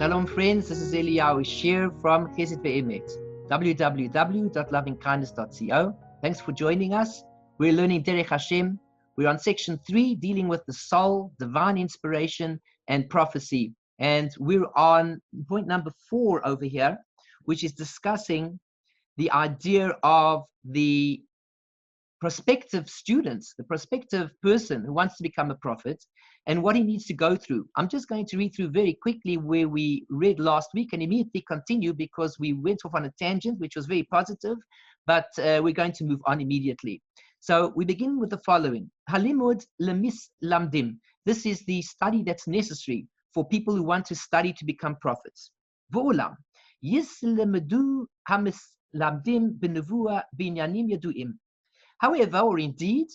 Shalom friends, this is Eliyahu Shir from Chesed Ve'emet, www.lovingkindness.co. Thanks for joining us. We're learning Derech Hashem. We're on section 3, dealing with the soul, divine inspiration, and prophecy. And we're on point number 4 over here, which is discussing the idea of the prospective students, the prospective person who wants to become a prophet, and what he needs to go through. I'm just going to read through very quickly where we read last week and immediately continue because we went off on a tangent, which was very positive, but we're going to move on immediately. So we begin with the following. Halimud lemis lamdim. This is the study that's necessary for people who want to study to become prophets. V'olam yislemedu hamis lamdim b'nevua b'inyanim yaduim. However, or indeed,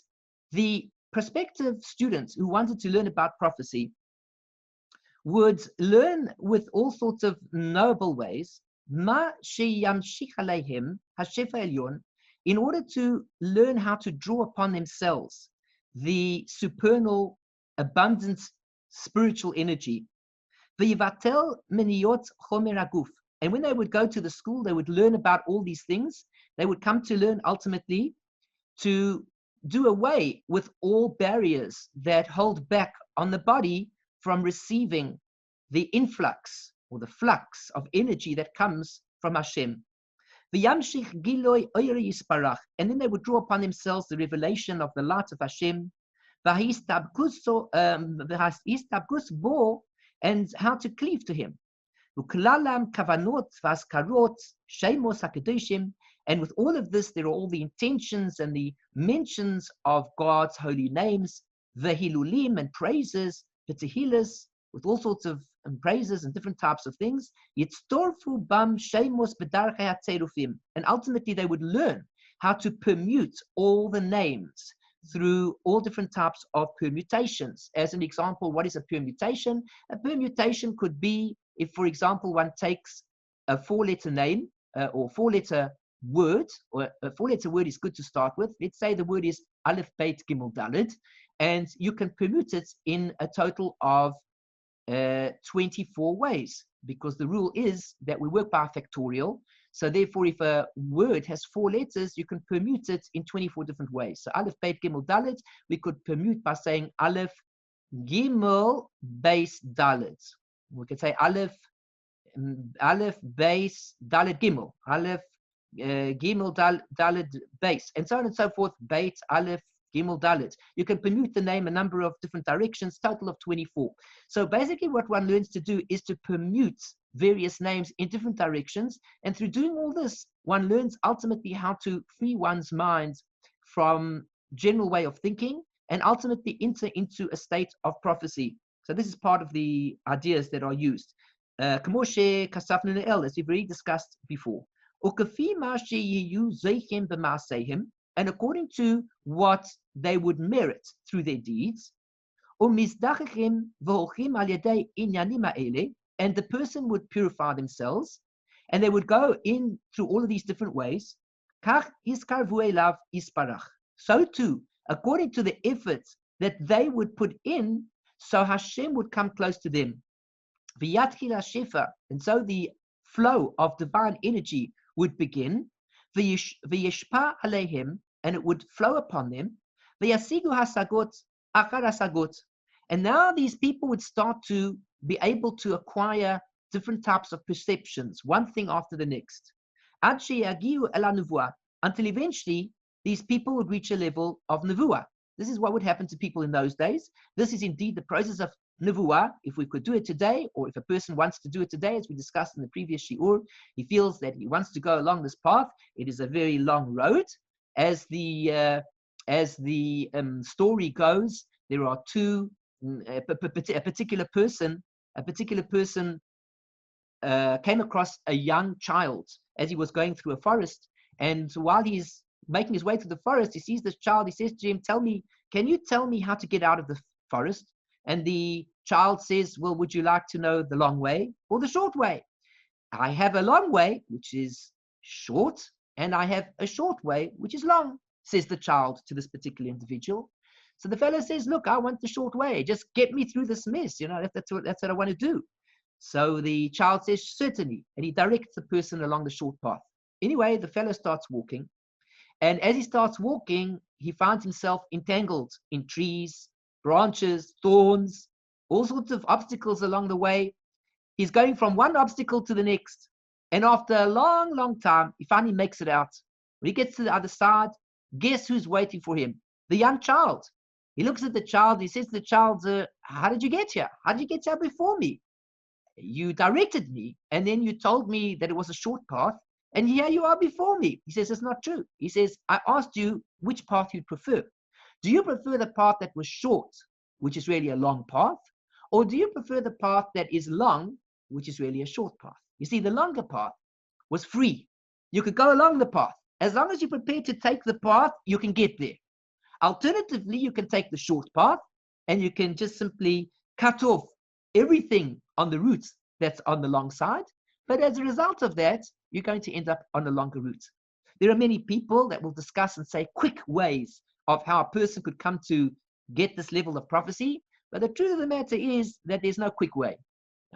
the prospective students who wanted to learn about prophecy would learn with all sorts of knowable ways, ma sheyamshich aleihim hashefa elyon, in order to learn how to draw upon themselves the supernal, abundant spiritual energy. V'yivatel meniyot chomer haguf. And when they would go to the school, they would learn about all these things. They would come to learn ultimately to do away with all barriers that hold back on the body from receiving the influx or the flux of energy that comes from Hashem. And then they would draw upon themselves the revelation of the light of Hashem, and how to cleave to Him. And with all of this, there are all the intentions and the mentions of God's holy names, the hilulim and praises, the tehillas, with all sorts of praises and different types of things. And ultimately, they would learn how to permute all the names through all different types of permutations. As an example, what is a permutation? A permutation could be if, for example, one takes a 4-letter name or 4-letter word, or a 4-letter word is good to start with. Let's say the word is Aleph, Beit, Gimel, Dalet, and you can permute it in a total of 24 ways, because the rule is that we work by factorial. So therefore, if a word has 4 letters, you can permute it in 24 different ways. So Aleph, Beit, Gimel, Dalet, we could permute by saying Aleph, Gimel, Beis, Dalet. We could say Aleph, Beis, Dalet, Gimel, Aleph, Gimel, Dalet, Base, and so on and so forth. Beit, Aleph, Gimel, Dalet. You can permute the name a number of different directions, total of 24. So basically what one learns to do is to permute various names in different directions. And through doing all this, one learns ultimately how to free one's mind from general way of thinking and ultimately enter into a state of prophecy. So this is part of the ideas that are used. As we've already discussed before. And according to what they would merit through their deeds, and the person would purify themselves, and they would go in through all of these different ways. So too, according to the efforts that they would put in, so Hashem would come close to them. And so the flow of divine energy would begin, v'yeshpa aleihim, and it would flow upon them, v'yasigu hasagot achar hasagot, and now these people would start to be able to acquire different types of perceptions, one thing after the next, ad sheyagiu ela nevuah, until eventually these people would reach a level of nevuah. This is what would happen to people in those days. This is indeed the process of nevuah. If we could do it today, or if a person wants to do it today, as we discussed in the previous shiur, he feels that he wants to go along this path. It is a very long road. As the story goes, there are two. A particular person came across a young child as he was going through a forest, and while he's making his way through the forest, he sees this child. He says to him, can you tell me how to get out of the forest? And the child says, well, would you like to know the long way or the short way? I have a long way, which is short, and I have a short way, which is long, says the child to this particular individual. So the fellow says, look, I want the short way. Just get me through this mess. That's what I want to do. So the child says, certainly, and he directs the person along the short path. Anyway, the fellow starts walking, and as he starts walking, he finds himself entangled in trees, branches, thorns, all sorts of obstacles along the way. He's going from one obstacle to the next, and after a long, long time, he finally makes it out. When he gets to the other side, guess who's waiting for him? The young child. He looks at the child, he says to the child, how did you get here? How did you get here before me? You directed me, and then you told me that it was a short path, and here you are before me. He says, it's not true. He says, I asked you which path you'd prefer. Do you prefer the path that was short, which is really a long path? Or do you prefer the path that is long, which is really a short path? You see, the longer path was free. You could go along the path. As long as you're prepared to take the path, you can get there. Alternatively, you can take the short path, and you can just simply cut off everything on the route that's on the long side. But as a result of that, you're going to end up on a longer route. There are many people that will discuss and say quick ways of how a person could come to get this level of prophecy. But the truth of the matter is that there's no quick way.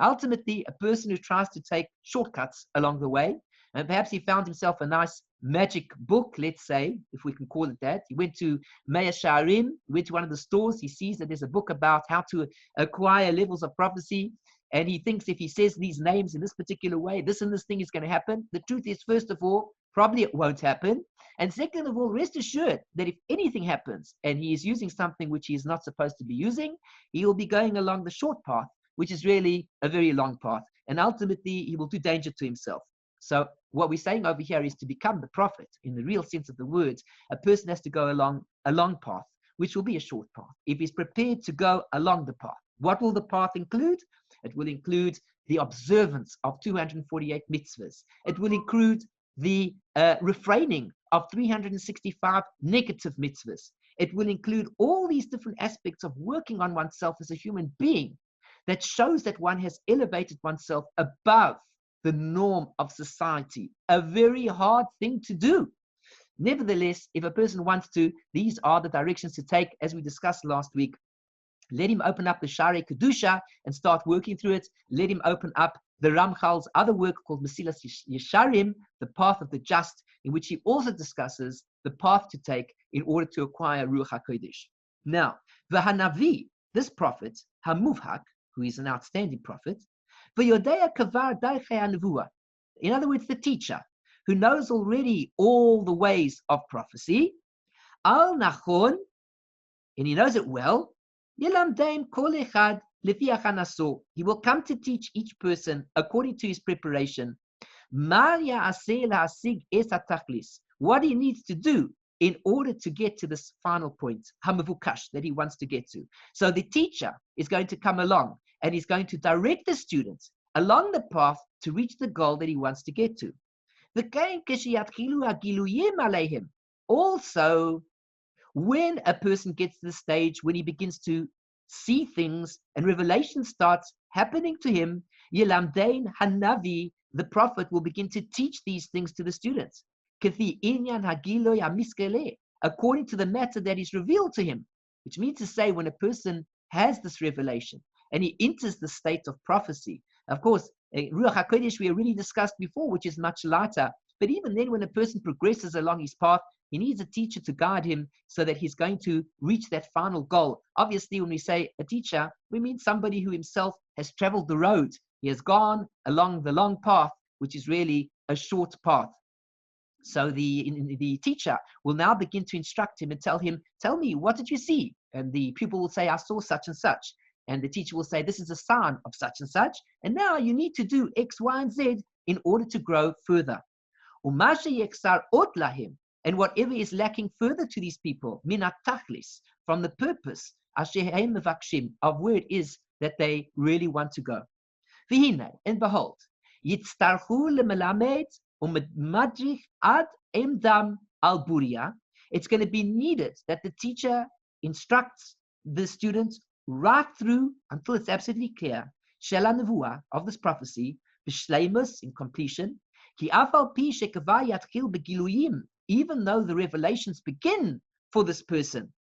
Ultimately, a person who tries to take shortcuts along the way, and perhaps he found himself a nice magic book, let's say, if we can call it that. He went to Yesharim, went to one of the stores, he sees that there's a book about how to acquire levels of prophecy, and he thinks if he says these names in this particular way, this and this thing is going to happen. The truth is, first of all, probably it won't happen. And second of all, rest assured that if anything happens and he is using something which he is not supposed to be using, he will be going along the short path, which is really a very long path. And ultimately, he will do danger to himself. So what we're saying over here is to become the prophet, in the real sense of the words, a person has to go along a long path, which will be a short path, if he's prepared to go along the path. What will the path include? It will include the observance of 248 mitzvahs. It will include the refraining of 365 negative mitzvahs. It will include all these different aspects of working on oneself as a human being that shows that one has elevated oneself above the norm of society. A very hard thing to do. Nevertheless, if a person wants to, these are the directions to take, as we discussed last week. Let him open up the Sha'arei Kedusha and start working through it. Let him open up the Ramchal's other work called Mesillat Yesharim, the path of the just, in which he also discusses the path to take in order to acquire Ruach HaKodesh. Now, the Hanavi, this prophet, Hamuvhak, who is an outstanding prophet, V'yodea kavar darchei hanevua, in other words, the teacher, who knows already all the ways of prophecy, al nachon, and he knows it well, Yelamdeim kol echad lefi achanaso. He will come to teach each person according to his preparation. What he needs to do in order to get to this final point, hamavukash, that he wants to get to. So the teacher is going to come along and he's going to direct the students along the path to reach the goal that he wants to get to. Also, when a person gets to the stage when he begins to see things and revelation starts happening to him, Yelamdein Hanavi, the prophet, will begin to teach these things to the students, according to the matter that is revealed to him. Which means to say, when a person has this revelation and he enters the state of prophecy, of course, Ruach HaKodesh we already discussed before, which is much lighter. But even then, when a person progresses along his path, he needs a teacher to guide him so that he's going to reach that final goal. Obviously, when we say a teacher, we mean somebody who himself has traveled the road. He has gone along the long path, which is really a short path. So the teacher will now begin to instruct him and tell him, tell me, what did you see? And the pupil will say, I saw such and such. And the teacher will say, this is a sign of such and such. And now you need to do X, Y, and Z in order to grow further. And whatever is lacking further to these people, minat tachlis, from the purpose of where it is that they really want to go. And behold, it's going to be needed that the teacher instructs the students right through until it's absolutely clear of this prophecy, in completion, even though the revelations begin for this person,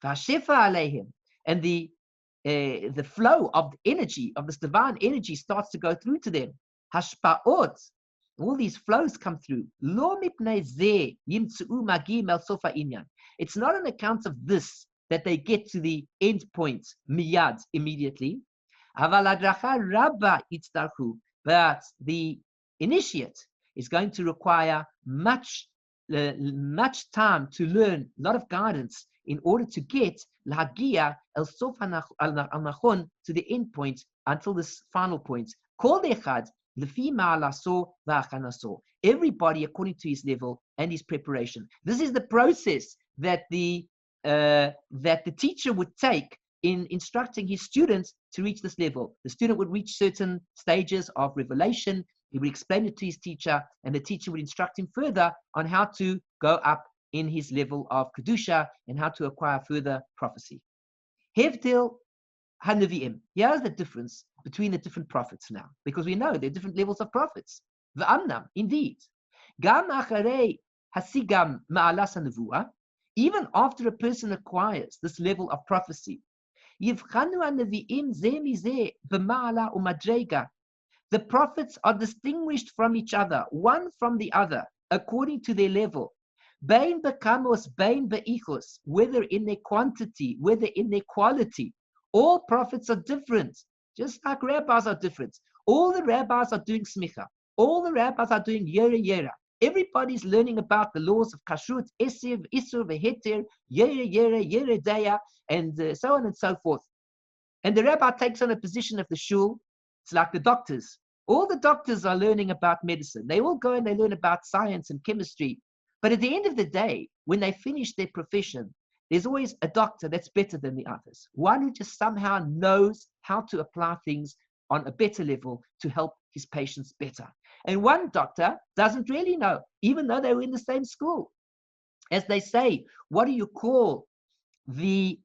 and the the flow of the energy, of this divine energy, starts to go through to them. Hashpa'ot, all these flows come through. Lo mipnei zeh yimtzu'u magim el sof ha'inyan. It's not on account of this that they get to the end point, miyad, immediately. Aval hadracha rabba yitztarchu. But the initiate is going to require much time to learn, a lot of guidance, in order to get lahagia el sof al-nachon, to the end point, until this final point. Kol echad lefi ma'alaso v'achanaso. Everybody according to his level and his preparation. This is the process that the teacher would take in instructing his students to reach this level. The student would reach certain stages of revelation. He would explain it to his teacher, and the teacher would instruct him further on how to go up in his level of Kedusha and how to acquire further prophecy. Hevdil HaNevi'im. Here's the difference between the different prophets now, because we know there are different levels of prophets. V'amnam, indeed. Gam acharei hasigam ma'alas hanevuah. Even after a person acquires this level of prophecy, yivchanu hanevi'im zeh mizeh b'ma'ala u'madrega. The prophets are distinguished from each other, one from the other, according to their level. Bein bekamos, bein beichos, whether in their quantity, whether in their quality. All prophets are different, just like rabbis are different. All the rabbis are doing smicha. All the rabbis are doing yera. Everybody's learning about the laws of kashrut, esiv, isur, veheter, yera, daya, and so on and so forth. And the rabbi takes on a position of the shul. It's like the doctors. All the doctors are learning about medicine. They all go and they learn about science and chemistry. But at the end of the day, when they finish their profession, there's always a doctor that's better than the others. One who just somehow knows how to apply things on a better level to help his patients better. And one doctor doesn't really know, even though they were in the same school. As they say, what do you call the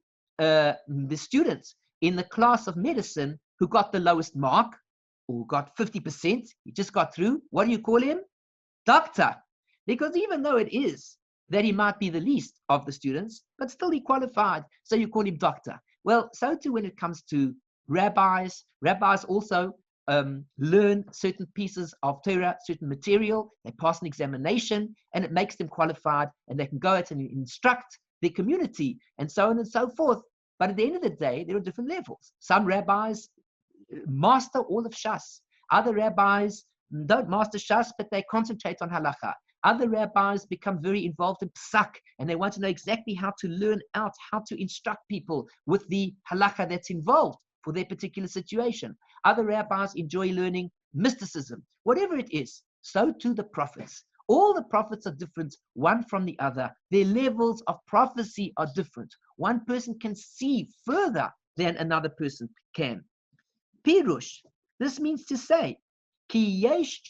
students in the class of medicine who got the lowest mark, or got 50%, he just got through? What do you call him? Doctor. Because even though it is that he might be the least of the students, but still he qualified, so you call him doctor. Well, so too when it comes to rabbis. Rabbis also learn certain pieces of Torah, certain material. They pass an examination, and it makes them qualified, and they can go out and instruct their community, and so on and so forth. But at the end of the day, there are different levels. Some rabbis master all of Shas. Other rabbis don't master Shas, but they concentrate on halacha. Other rabbis become very involved in psak, and they want to know exactly how to learn out, how to instruct people with the halacha that's involved for their particular situation. Other rabbis enjoy learning mysticism. Whatever it is, so too the prophets. All the prophets are different, one from the other. Their levels of prophecy are different. One person can see further than another person can. Pirush, this means to say, there's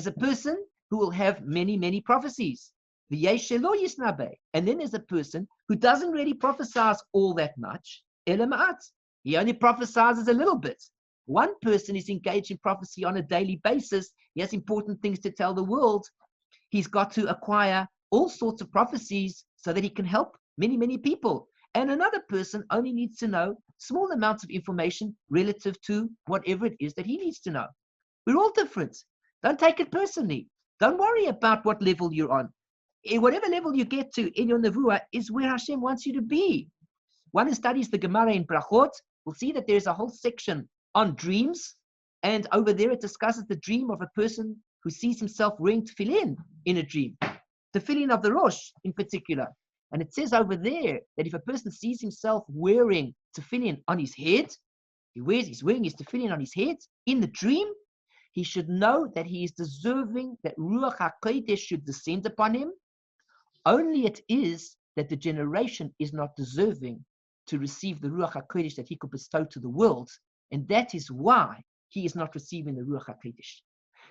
a person who will have many prophecies. And then there's a person who doesn't really prophesize all that much. He only prophesies a little bit. One person is engaged in prophecy on a daily basis. He has important things to tell the world. He's got to acquire all sorts of prophecies so that he can help many people. And another person only needs to know small amounts of information relative to whatever it is that he needs to know. We're all different. Don't take it personally. Don't worry about what level you're on. Whatever level you get to in your nevuah is where Hashem wants you to be. One who studies the Gemara in Brachot will see that there's a whole section on dreams, and over there it discusses the dream of a person who sees himself wearing tefillin in a dream, tefillin of the Rosh in particular. And it says over there that if a person sees himself wearing tefillin on his head, he's wearing his tefillin on his head in the dream, he should know that he is deserving that Ruach HaKodesh should descend upon him. Only it is that the generation is not deserving to receive the Ruach HaKodesh that he could bestow to the world. And that is why he is not receiving the Ruach HaKodesh.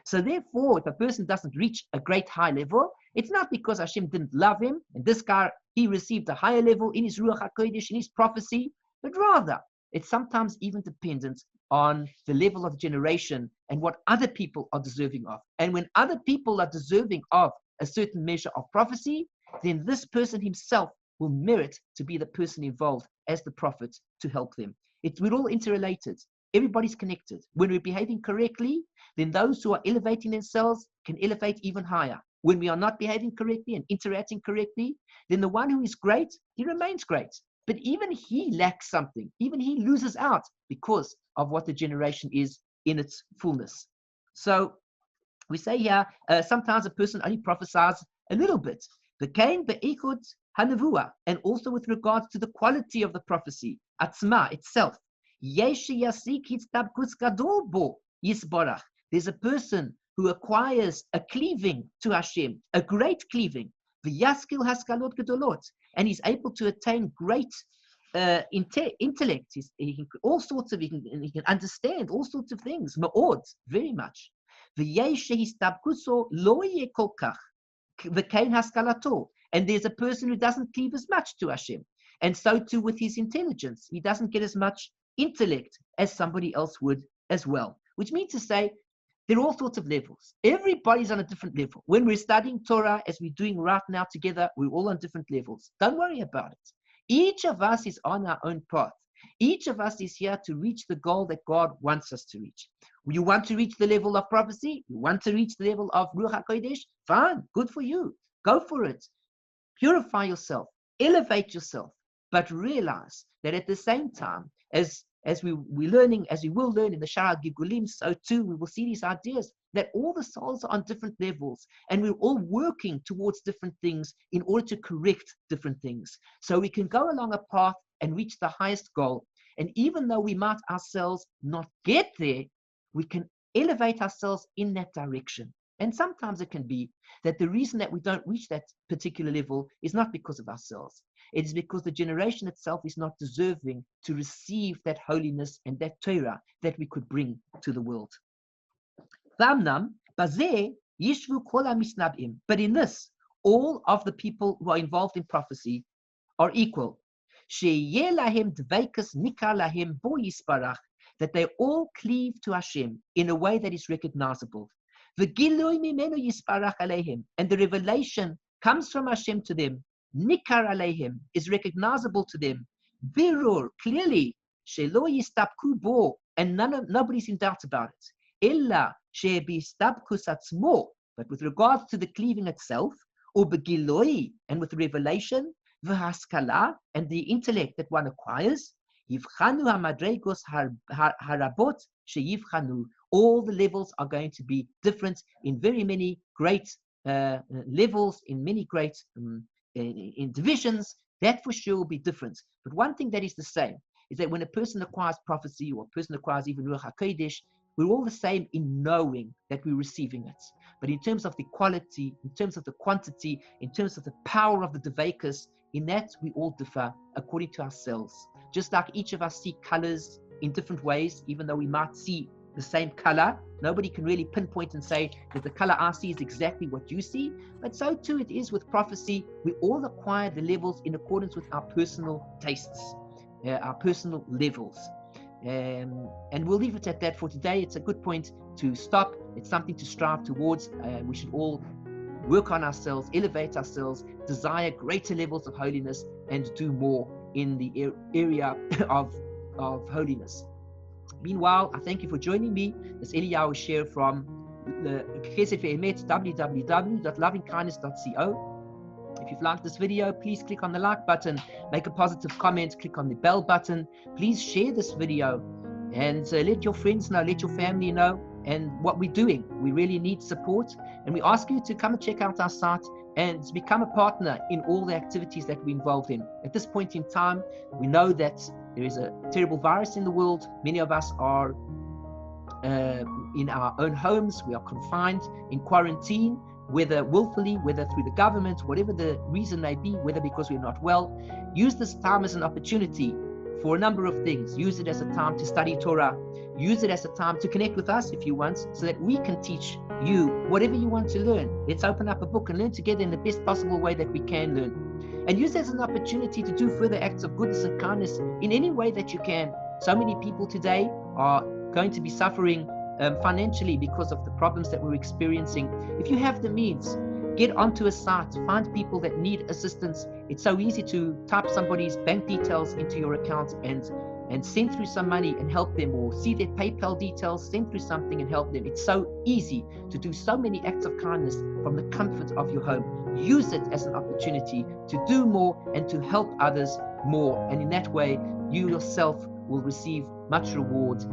So therefore, if a person doesn't reach a great high level, it's not because Hashem didn't love him, and this guy, he received a higher level in his Ruach HaKodesh, in his prophecy, but rather, it's sometimes even dependent on the level of generation and what other people are deserving of. And when other people are deserving of a certain measure of prophecy, then this person himself will merit to be the person involved as the prophet to help them. We're all interrelated. Everybody's connected. When we're behaving correctly, then those who are elevating themselves can elevate even higher. When we are not behaving correctly and interacting correctly, then the one who is great, he remains great. But even he lacks something. Even he loses out because of what the generation is in its fullness. So we say here, sometimes a person only prophesies a little bit. Deveikut hanavua, and also with regards to the quality of the prophecy, atzma itself. There's a person who acquires a cleaving to Hashem, a great cleaving, and he's able to attain great intellect. He can understand all sorts of things, ma'od, very much. And there's a person who doesn't cleave as much to Hashem, and so too with his intelligence. He doesn't get as much intellect as somebody else would as well, which means to say there are all sorts of levels. Everybody's on a different level. When we're studying Torah, as we're doing right now together, we're all on different levels. Don't worry about it. Each of us is on our own path. Each of us is here to reach the goal that God wants us to reach. You want to reach the level of prophecy? You want to reach the level of Ruach HaKodesh? Fine, good for you. Go for it. Purify yourself. Elevate yourself. But realize that at the same time, as we will learn in the Sha'arei Gilgulim, so too we will see these ideas that all the souls are on different levels, and we're all working towards different things in order to correct different things. So we can go along a path and reach the highest goal. And even though we might ourselves not get there, we can elevate ourselves in that direction. And sometimes it can be that the reason that we don't reach that particular level is not because of ourselves. It is because the generation itself is not deserving to receive that holiness and that Torah that we could bring to the world. But in this, all of the people who are involved in prophecy are equal. That they all cleave to Hashem in a way that is recognizable. And the revelation comes from Hashem to them. Nikar aleihim is recognizable to them. Birur, clearly, shelo yistabku bo, and nobody's in doubt about it. Illa she'bistabkus atzmo, but with regards to the cleaving itself, or begiloi, and with revelation, v'haskala, and the intellect that one acquires, yivchanu hamadregos harabot sheyivchanu. All the levels are going to be different in very many great levels, in many great in divisions. That for sure will be different. But one thing that is the same is that when a person acquires prophecy, or a person acquires even Ruach HaKodesh, we're all the same in knowing that we're receiving it. But in terms of the quality, in terms of the quantity, in terms of the power of the Deveikut, in that we all differ according to ourselves. Just like each of us see colors in different ways, even though we might see the same color, nobody can really pinpoint and say that the color I see is exactly what you see. But so too it is with prophecy. We all acquire the levels in accordance with our personal tastes, our personal levels. And we'll leave it at that for today. It's a good point to stop. It's something to strive towards. We should all work on ourselves, elevate ourselves, desire greater levels of holiness, and do more in the area of holiness. Meanwhile, I thank you for joining me. This Eliyahu share from the www.lovingkindness.co. If you've liked this video, please click on the like button, make a positive comment, click on the bell button. Please share this video and let your friends know, let your family know, and what we're doing. We really need support, and we ask you to come and check out our site and become a partner in all the activities that we're involved in. At this point in time, we know that there is a terrible virus in the world. Many of us are in our own homes. We are confined in quarantine, whether willfully, whether through the government, whatever the reason may be, whether because we're not well. Use this time as an opportunity for a number of things. Use it as a time to study Torah. Use it as a time to connect with us if you want, so that we can teach you whatever you want to learn. Let's open up a book and learn together in the best possible way that we can learn. And use it as an opportunity to do further acts of goodness and kindness in any way that you can. So many people today are going to be suffering financially because of the problems that we're experiencing. If you have the means, Get onto a site, find people that need assistance. It's so easy to type somebody's bank details into your account and send through some money and help them, or see their PayPal details, send through something and help them. It's so easy to do so many acts of kindness from the comfort of your home. Use it as an opportunity to do more and to help others more. And in that way, you yourself will receive much reward.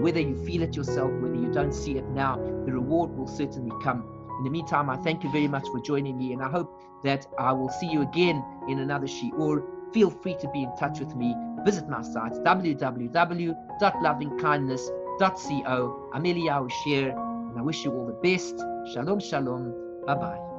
Whether you feel it yourself, whether you don't see it now, the reward will certainly come. In the meantime, I thank you very much for joining me, and I hope that I will see you again in another Shi'ur. Feel free to be in touch with me. Visit my site, www.lovingkindness.co. I'm Eliyahu Sher, and I wish you all the best. Shalom, shalom. Bye-bye.